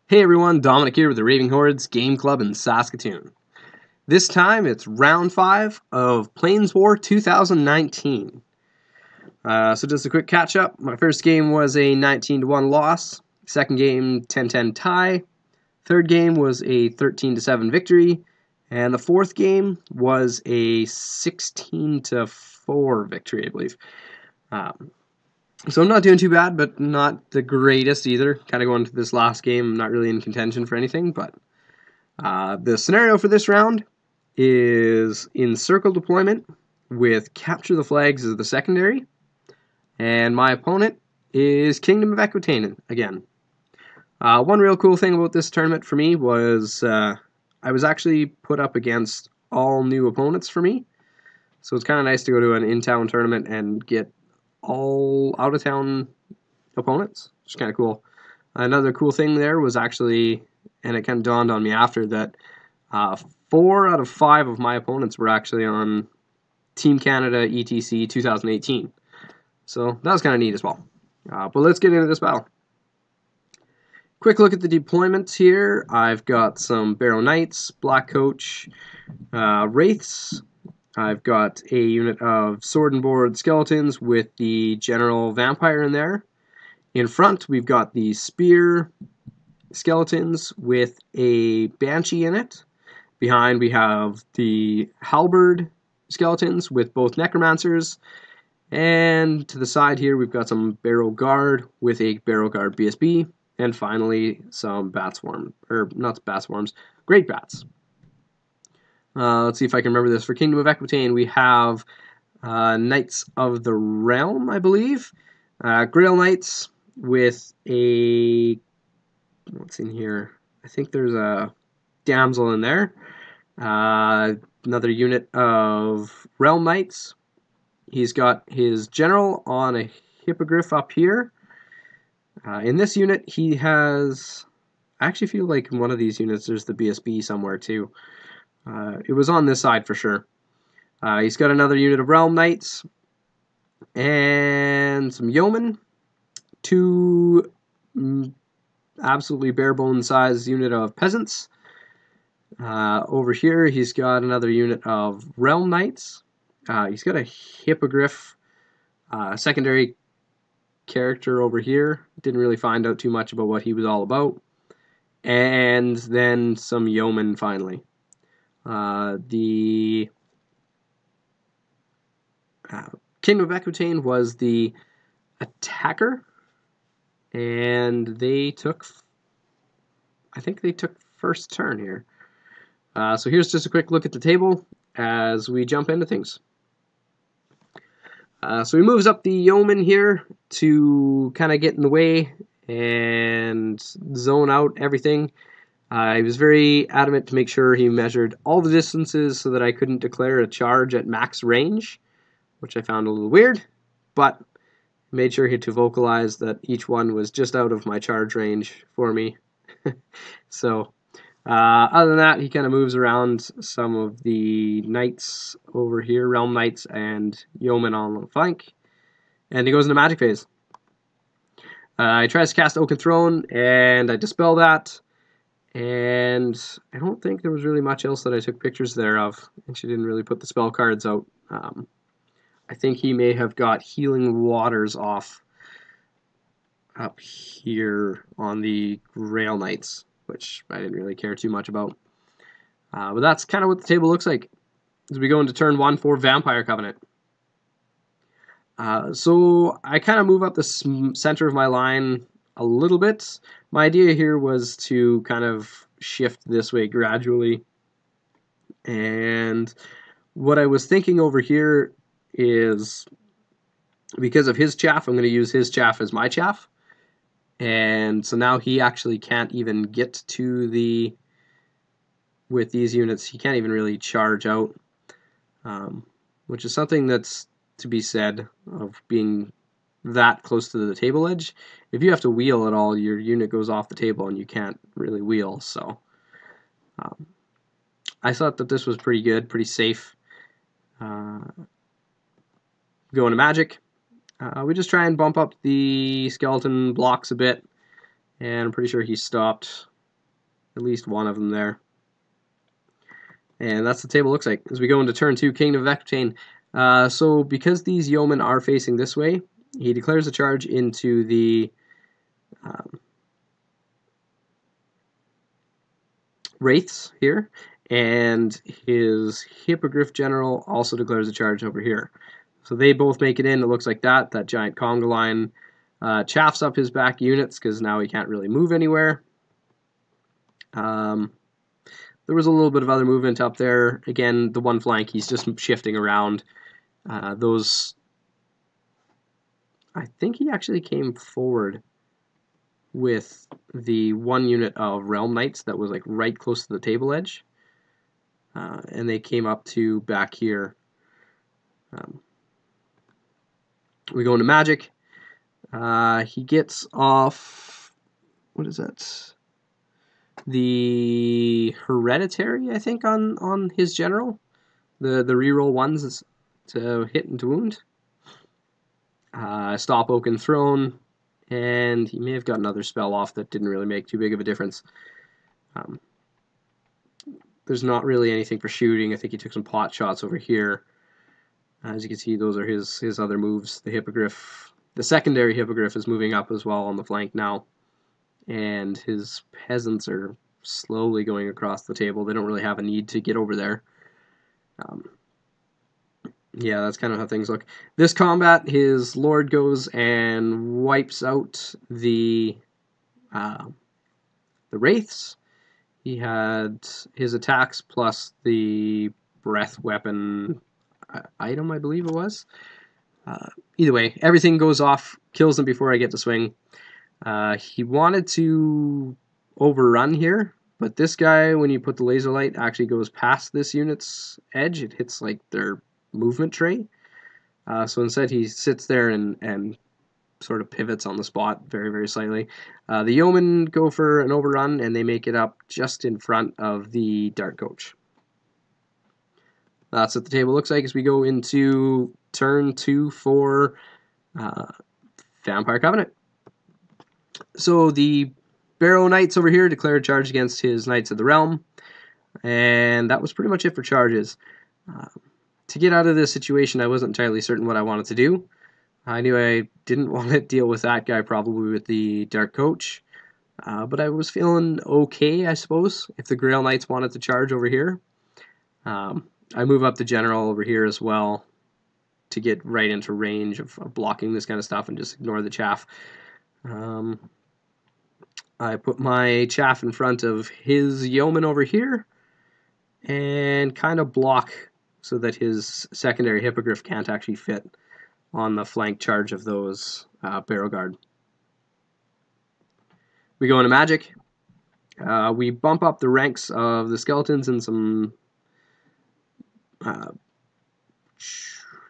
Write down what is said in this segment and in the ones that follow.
Hey everyone, Dominic here with the Raving Hordes Game Club in Saskatoon. This time it's round 5 of Plains War 2019. So just a quick catch up. My first game was a 19-1 loss. Second game 10-10 tie. Third game was a 13-7 victory. And the fourth game was a 16-4 victory, I believe. So I'm not doing too bad, but not the greatest either. Kind of going into this last game, I'm not really in contention for anything, but the scenario for this round is encircle deployment with capture the flags as the secondary, and my opponent is Kingdom of Aquitaine again. One real cool thing about this tournament for me was I was actually put up against all new opponents for me, so it's kind of nice to go to an in-town tournament and get all out-of-town opponents, which is kind of cool. Another cool thing there was actually, and it kind of dawned on me after, that 4 out of 5 of my opponents were actually on Team Canada ETC 2018. So that was kind of neat as well. But let's get into this battle. Quick look at the deployments here. I've got some Barrow Knights, Black Coach, Wraiths. I've got a unit of Sword and Board Skeletons with the General Vampire in there. In front, we've got the Spear Skeletons with a Banshee in it. Behind, we have the Halberd Skeletons with both Necromancers. And to the side here, we've got some Barrow Guard with a Barrow Guard BSB. And finally, some Bat Swarm, or not Bat Swarms, Great Bats. Let's see if I can remember this. For Kingdom of Aquitaine, we have Knights of the Realm, I believe. Grail Knights with a... what's in here? I think there's a Damsel in there. Another unit of Realm Knights. He's got his General on a Hippogriff up here. In this unit, he has... I actually feel like in one of these units there's the BSB somewhere too. It was on this side for sure. He's got another unit of Realm Knights and some Yeomen, 2 absolutely bare bone size unit of Peasants. Over here he's got another unit of Realm Knights. He's got a Hippogriff secondary character over here. Didn't really find out too much about what he was all about. And then some Yeomen finally. The Kingdom of Aquitaine was the attacker, and they took, I think they took first turn here. So here's just a quick look at the table as we jump into things. So he moves up the Yeoman here to kind of get in the way and zone out everything. He was very adamant to make sure he measured all the distances so that I couldn't declare a charge at max range, which I found a little weird, but made sure to vocalize that each one was just out of my charge range for me. So, other than that, he kind of moves around some of the Knights over here, Realm Knights and Yeomen on the flank, and he goes into Magic phase. He tries to cast Oaken Throne, and I dispel that. And I don't think there was really much else that I took pictures there of. And she didn't really put the spell cards out. I think he may have got Healing Waters off up here on the Grail Knights, which I didn't really care too much about. But that's kind of what the table looks like as we go into turn 1 for Vampire Covenant. So I kind of move up the center of my line a little bit. My idea here was to kind of shift this way gradually. And what I was thinking over here is, because of his chaff, I'm going to use his chaff as my chaff. And so now he actually can't even get to the... with these units, he can't even really charge out. Which is something that's to be said of being that close to the table edge. If you have to wheel at all, your unit goes off the table and you can't really wheel. So I thought that this was pretty good, pretty safe. Going to Magic, we just try and bump up the skeleton blocks a bit, and I'm pretty sure he stopped at least one of them there. And that's the table looks like. As we go into turn 2, Kingdom of Equitaine. So because these yeomen are facing this way, he declares a charge into the wraiths here, and his Hippogriff General also declares a charge over here. So they both make it in. It looks like that. That giant conga line chaffs up his back units because now he can't really move anywhere. There was a little bit of other movement up there. Again, the one flank, he's just shifting around. Those, I think he actually came forward with the one unit of Realm Knights that was like right close to the table edge. And they came up to back here. We go into Magic. He gets off, what is that? The Hereditary, I think, on his general. The reroll ones is to hit and to wound. Stop Oaken Throne, and he may have got another spell off that didn't really make too big of a difference. There's not really anything for shooting. I think he took some pot shots over here. As you can see, those are his other moves. The Hippogriff, the secondary Hippogriff is moving up as well on the flank now. And his peasants are slowly going across the table. They don't really have a need to get over there. Yeah, that's kind of how things look. This combat, his lord goes and wipes out the wraiths. He had his attacks plus the breath weapon item, I believe it was. Either way, everything goes off, kills him before I get to swing. He wanted to overrun here, but this guy, when you put the laser light, actually goes past this unit's edge. It hits like their movement tray. So instead he sits there and sort of pivots on the spot very, very slightly. The yeomen go for an overrun, and they make it up just in front of the dart coach. That's what the table looks like as we go into turn 2 for Vampire Covenant. So the Barrow Knights over here declared charge against his Knights of the Realm, and that was pretty much it for charges. To get out of this situation, I wasn't entirely certain what I wanted to do. I knew I didn't want to deal with that guy probably with the Dark Coach, but I was feeling okay, I suppose, if the Grail Knights wanted to charge over here. I move up the General over here as well to get right into range of blocking this kind of stuff and just ignore the chaff. I put my chaff in front of his yeoman over here and kind of block so that his secondary Hippogriff can't actually fit on the flank charge of those Barrow Guard. We go into Magic. We bump up the ranks of the skeletons and some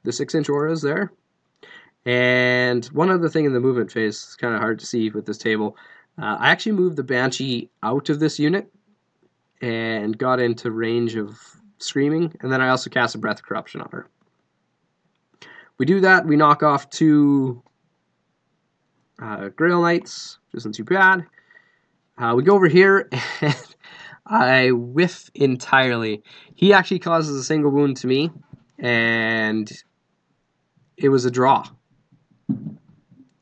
the 6-inch auras there. And one other thing in the movement phase, it's kind of hard to see with this table. I actually moved the Banshee out of this unit and got into range of Screaming, and then I also cast a Breath of Corruption on her. We do that, we knock off 2 Grail Knights, which isn't too bad. We go over here, and I whiff entirely. He actually causes a single wound to me, and it was a draw.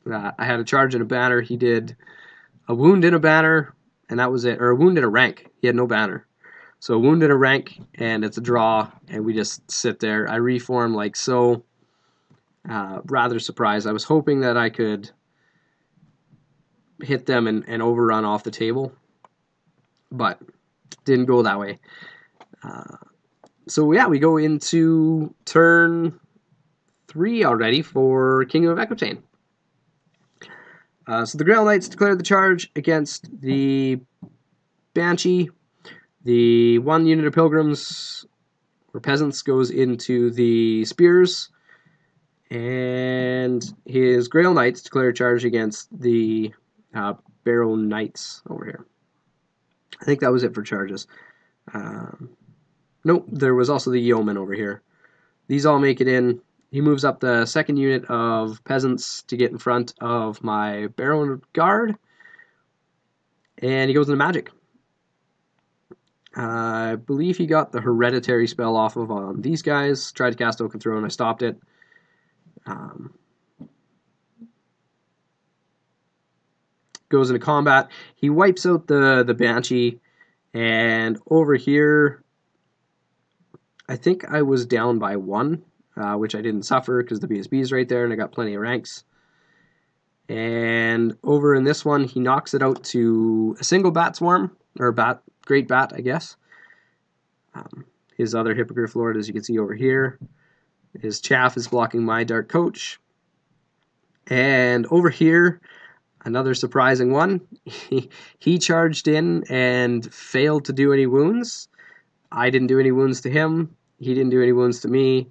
I had a charge and a banner. He did a wound in a banner, and that was it. Or a wound in a rank. He had no banner. So a wound in a rank, and it's a draw, and we just sit there. I reform like so. Rather surprised. I was hoping that I could hit them and overrun off the table, but didn't go that way. So yeah, we go into turn 3 already for Kingdom of Equitaine. So the Grail Knights declared the charge against the Banshee. The 1 unit of Pilgrims or Peasants goes into the Spears, and his Grail Knights declare charge against the Barrow Knights over here. I think that was it for charges. Nope, there was also the Yeoman over here. These all make it in. He moves up the 2nd unit of Peasants to get in front of my Barrow Guard, and he goes into Magic. I believe he got the hereditary spell off of these guys. Tried to cast Oaken Throne, I stopped it. Goes into combat. He wipes out the Banshee, and over here, I think I was down by 1, which I didn't suffer because the BSB is right there, and I got plenty of ranks. And over in this one, he knocks it out to a single bat swarm, or great bat, I guess. His other Hippogriff Lord, as you can see over here. His chaff is blocking my Dark Coach. And over here, another surprising one. He charged in and failed to do any wounds. I didn't do any wounds to him. He didn't do any wounds to me.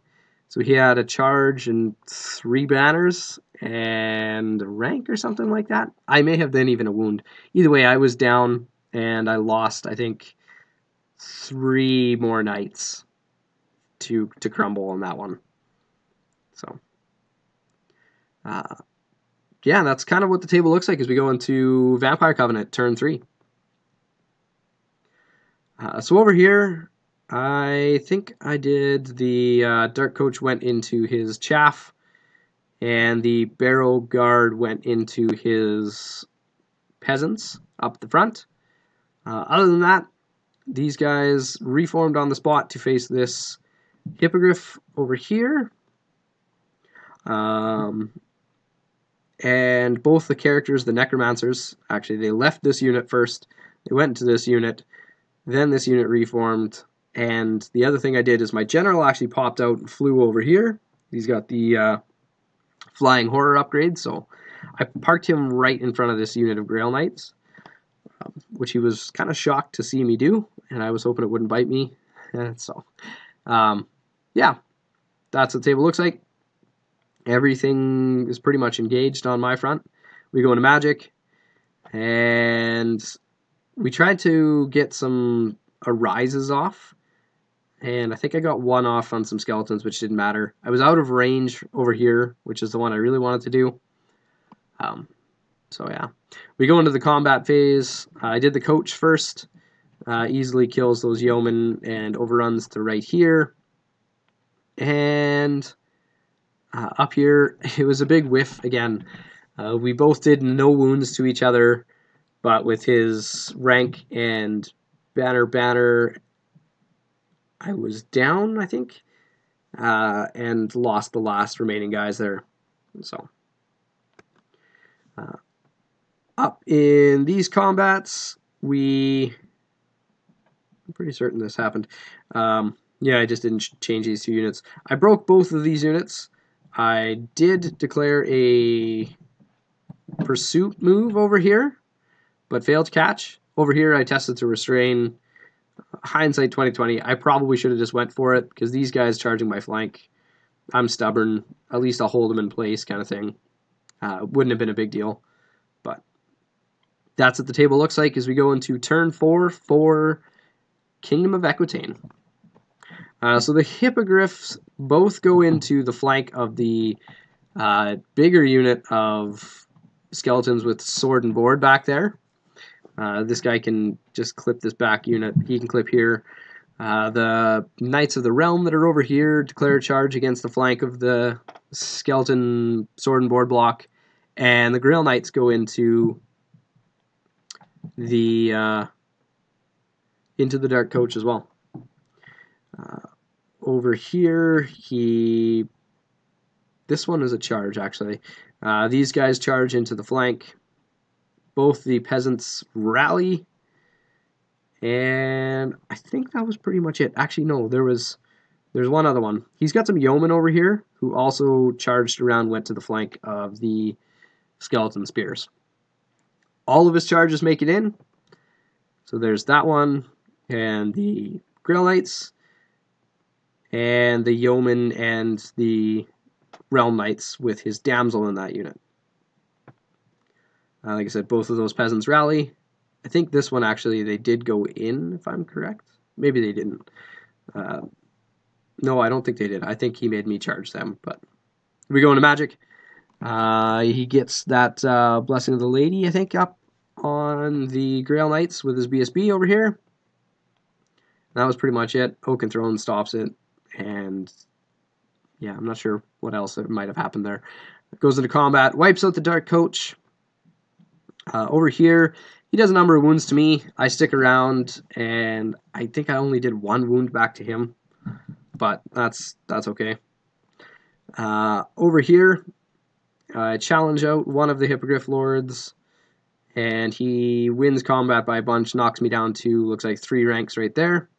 So he had a charge and 3 banners and a rank or something like that. I may have then even a wound. Either way, I was down and I lost, I think, 3 more knights to crumble on that one. So, yeah, that's kind of what the table looks like as we go into Vampire Covenant, turn 3. So over here, I think I did the Dark Coach went into his chaff, and the Barrow Guard went into his peasants up the front. Other than that, these guys reformed on the spot to face this Hippogriff over here. And both the characters, the Necromancers, actually they left this unit first, they went into this unit, then this unit reformed, and the other thing I did is my general actually popped out and flew over here. He's got the Flying Horror upgrade, so I parked him right in front of this unit of Grail Knights, which he was kind of shocked to see me do, and I was hoping it wouldn't bite me. So, yeah, that's what the table looks like. Everything is pretty much engaged on my front. We go into Magic, and we tried to get some Arises off, and I think I got 1 off on some Skeletons, which didn't matter. I was out of range over here, which is the one I really wanted to do. So yeah, we go into the combat phase. I did the Coach first. Easily kills those Yeomen and overruns to right here. And up here, it was a big whiff again. We both did no wounds to each other, but with his rank and banner, I was down, I think, and lost the last remaining guys there. So, up in these combats, I'm pretty certain this happened. Yeah, I just didn't change these 2 units. I broke both of these units. I did declare a pursuit move over here, but failed to catch. Over here, I tested to restrain. Hindsight 2020, I probably should have just went for it, because these guys charging my flank, I'm stubborn. At least I'll hold them in place kind of thing. Wouldn't have been a big deal. But that's what the table looks like as we go into turn 4 for Kingdom of Aquitaine. So the Hippogriffs both go into the flank of the bigger unit of Skeletons with sword and board back there. This guy can just clip this back unit. He can clip here. The Knights of the Realm that are over here declare a charge against the flank of the Skeleton sword and board block. And the Grail Knights go into the Dark Coach as well. Over here, this one is a charge, actually. These guys charge into the flank. Both the peasants rally. And I think that was pretty much it. Actually, no, there's one other one. He's got some yeomen over here who also charged around, went to the flank of the Skeleton Spears. All of his charges make it in. So there's that one, and the Grail Knights, and the Yeoman and the Realm Knights with his Damsel in that unit. Like I said, both of those peasants rally. I think this one actually, they did go in, if I'm correct. Maybe they didn't. No, I don't think they did. I think he made me charge them. But we go into Magic. He gets that Blessing of the Lady, I think, up on the Grail Knights with his BSB over here. That was pretty much it. Oak and Throne stops it, and yeah, I'm not sure what else might have happened there. Goes into combat, wipes out the Dark Coach. Over here, he does a number of wounds to me. I stick around, and I think I only did 1 wound back to him, but that's okay. Over here, I challenge out one of the Hippogriff Lords, and he wins combat by a bunch, knocks me down to, looks like 3 ranks right there.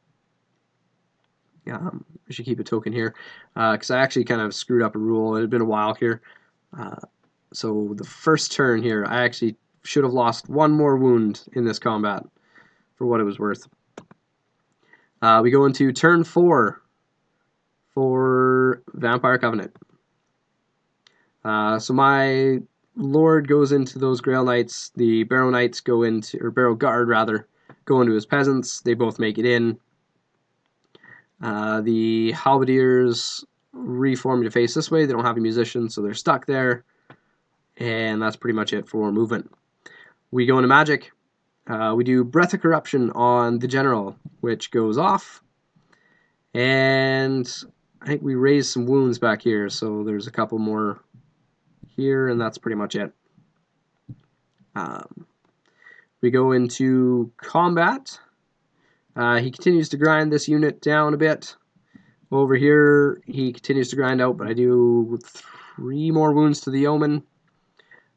I should keep a token here, because I actually kind of screwed up a rule. It had been a while here. So the first turn here, I actually should have lost 1 more wound in this combat for what it was worth. We go into turn 4 for Vampire Covenant. So my Lord goes into those Grail Knights. The Barrow Knights go into, or Barrow Guard rather, go into his peasants. They both make it in. The Halberdiers reform to face this way. They don't have a musician, so they're stuck there. And that's pretty much it for movement. We go into magic. We do Breath of Corruption on the General, which goes off. And I think we raise some wounds back here, so there's a couple more here, and that's pretty much it. We go into combat. He continues to grind this unit down a bit. Over here, he continues to grind out, but I do 3 more wounds to the Yeoman.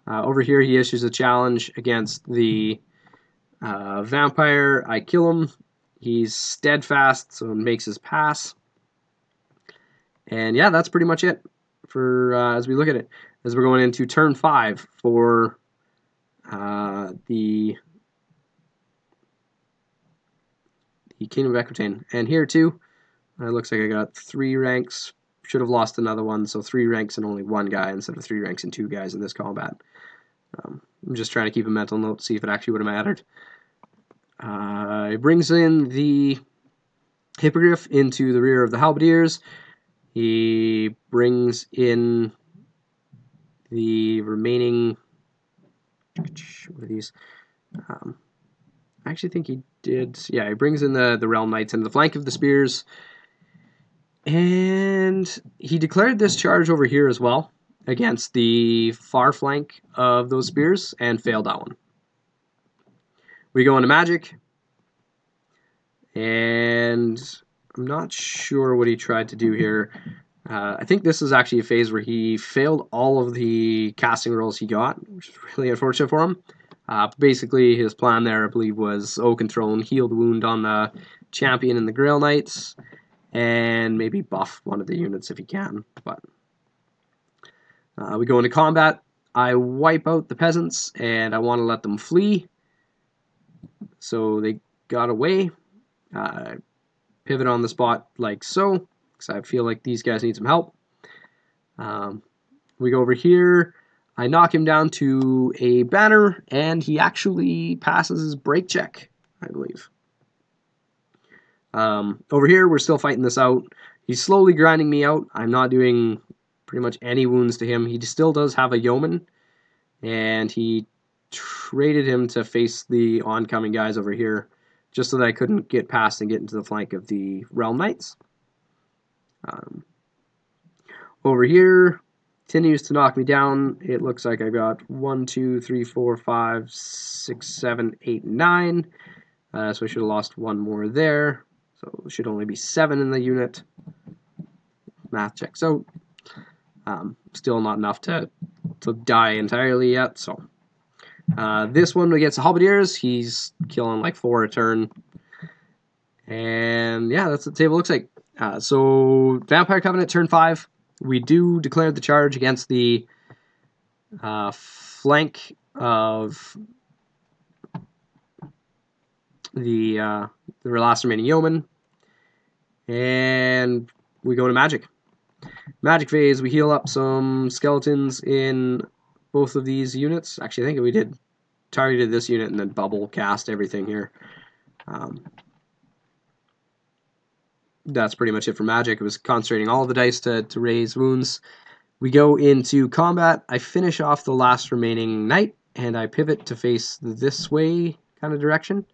Over here, he issues a challenge against the Vampire. I kill him. He's steadfast, so it makes his pass. And yeah, that's pretty much it for as we look at it. As we're going into turn 5 for the Kingdom of Equitaine. And here too, it looks like I got 3 ranks. Should have lost another one, so 3 ranks and only 1 guy instead of 3 ranks and 2 guys in this combat. I'm just trying to keep a mental note to see if it actually would have mattered. It brings in the Hippogriff into the rear of the Halberdiers. He brings in the remaining... What are these? I actually think he did... Yeah, he brings in the Realm Knights into the flank of the Spears. And he declared this charge over here as well against the far flank of those Spears and failed that one. We go into magic. And I'm not sure what he tried to do here. I think this is actually a phase where he failed all of the casting rolls he got, which is really unfortunate for him. Basically, his plan there, I believe, was Oak and Throne, heal the wound on the Champion and the Grail Knights, and maybe buff one of the units if he can. But we go into combat. I wipe out the peasants, and I want to let them flee. So they got away. Pivot on the spot like so, because I feel like these guys need some help. We go over here. I knock him down to a banner, and he actually passes his break check, I believe. Over here, we're still fighting this out. He's slowly grinding me out. I'm not doing pretty much any wounds to him. He still does have a Yeoman, and he traded him to face the oncoming guys over here, just so that I couldn't get past and get into the flank of the Realm Knights. Over here, continues to knock me down. It looks like I got 1, 2, 3, 4, 5, 6, 7, 8, 9. So I should have lost 1 more there. So it should only be 7 in the unit. Math checks out. Still not enough to die entirely yet. So this one against the Halberdiers, he's killing like 4 a turn. And yeah, that's what the table looks like. So Vampire Covenant turn 5. We do declare the charge against the flank of the last remaining Yeoman. And we go to Magic. Magic phase, we heal up some skeletons in both of these units. Actually, I think we did targeted this unit and then bubble cast everything here. That's pretty much it for Magic. It was concentrating all of the dice to raise wounds. We go into combat. I finish off the last remaining knight, and I pivot to face this way kind of direction.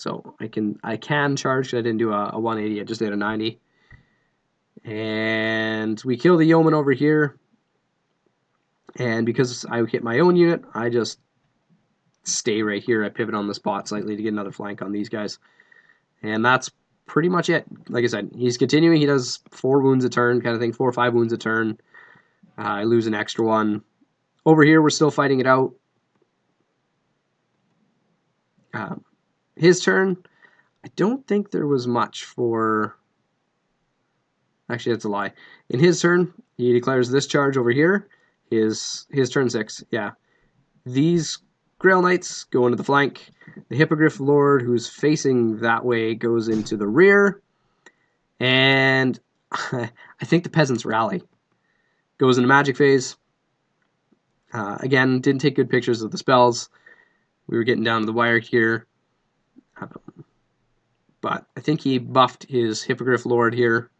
So I can charge, because I didn't do a 180, I just did a 90. And we kill the yeoman over here. And because I hit my own unit, I just stay right here. I pivot on the spot slightly to get another flank on these guys. And that's pretty much it. Like I said, he's continuing. He does 4 wounds a turn kind of thing, 4 or 5 wounds a turn. I lose an extra one. Over here, we're still fighting it out. His turn, I don't think there was much for... Actually, that's a lie. In his turn, he declares this charge over here. His turn 6, yeah. These Grail Knights go into the flank. The Hippogriff Lord, who's facing that way, goes into the rear. And I think the Peasants rally. Goes into magic phase. Again, didn't take good pictures of the spells. We were getting down to the wire here. But I think he buffed his Hippogriff Lord here.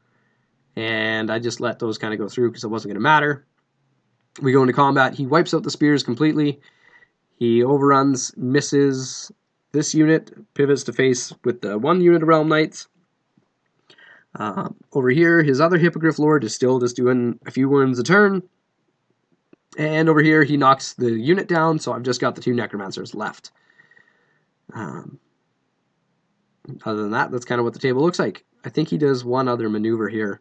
And I just let those kind of go through because it wasn't going to matter. We go into combat. He wipes out the spears completely. He overruns, misses this unit, pivots to face with the 1 unit of Realm Knights. Over here, his other Hippogriff Lord is still just doing a few wounds a turn. And over here, he knocks the unit down, so I've just got the 2 Necromancers left. Other than that, that's kind of what the table looks like. I think he does one other maneuver here.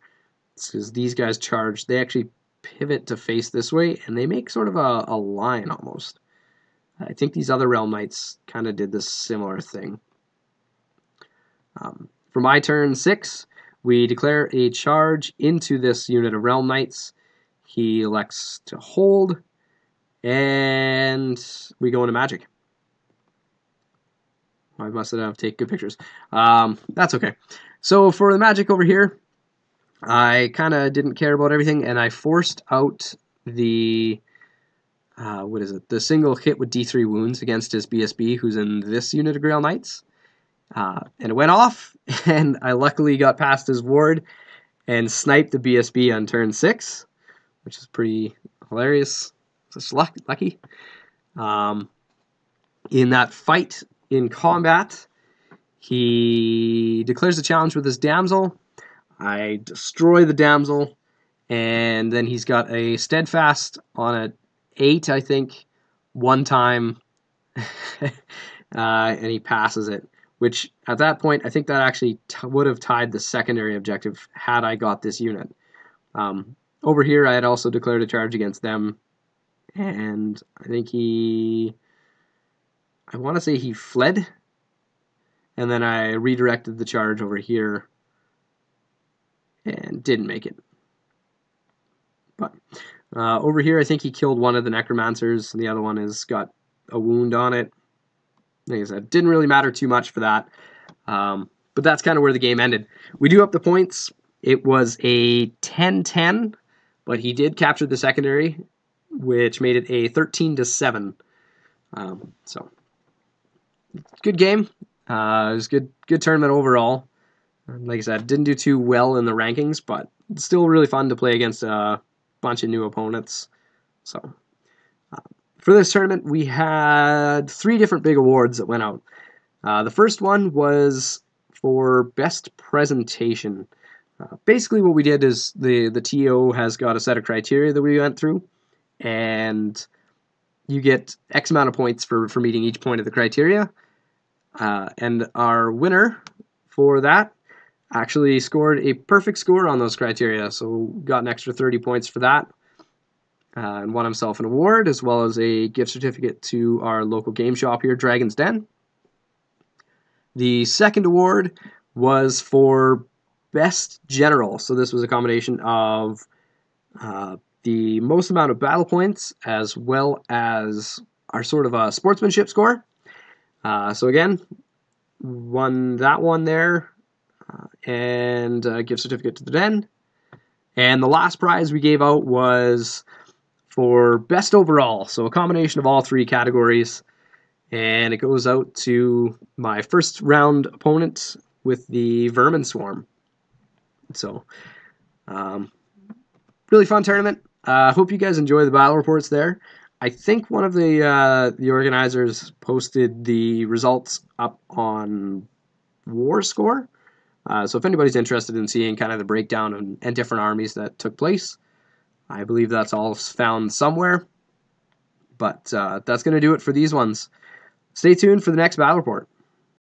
Because these guys charge. They actually pivot to face this way, and they make sort of a line almost. I think these other Realm Knights kind of did this similar thing. For my turn 6, we declare a charge into this unit of Realm Knights. He elects to hold, and we go into magic. I must have taken good pictures. That's okay. So for the magic over here, I kind of didn't care about everything, and I forced out the, the single hit with D3 wounds against his BSB, who's in this unit of Grail Knights. And it went off, and I luckily got past his ward and sniped the BSB on turn 6, which is pretty hilarious. Just lucky. In that fight in combat, he declares a challenge with his damsel. I destroy the damsel, and then he's got a steadfast on an 8, I think, one time, and he passes it, which at that point, I think that actually would have tied the secondary objective had I got this unit. Over here, I had also declared a charge against them, and I think I want to say he fled, and then I redirected the charge over here, and didn't make it. But over here, I think he killed one of the Necromancers, and the other one has got a wound on it. Like I said, didn't really matter too much for that. But that's kind of where the game ended. We do up the points. It was a 10-10, but he did capture the secondary, which made it a 13-7. So, good game. It was good tournament overall. Like I said, didn't do too well in the rankings, but it's still really fun to play against a bunch of new opponents. So, for this tournament, we had 3 different big awards that went out. The first one was for Best Presentation. Basically, what we did is the TO has got a set of criteria that we went through, and you get X amount of points for meeting each point of the criteria. And our winner for that actually scored a perfect score on those criteria, so got an extra 30 points for that, and won himself an award, as well as a gift certificate to our local game shop here, Dragon's Den. The second award was for Best General, so this was a combination of the most amount of battle points, as well as our sort of a sportsmanship score. So again, won that one there, and a gift certificate to the Den. And the last prize we gave out was for Best Overall, so a combination of all 3 categories, and it goes out to my first round opponent with the Vermin Swarm. So, really fun tournament. Hope you guys enjoy the battle reports there. I think one of the organizers posted the results up on War Score. So if anybody's interested in seeing kind of the breakdown and different armies that took place, I believe that's all found somewhere. But that's going to do it for these ones. Stay tuned for the next battle report.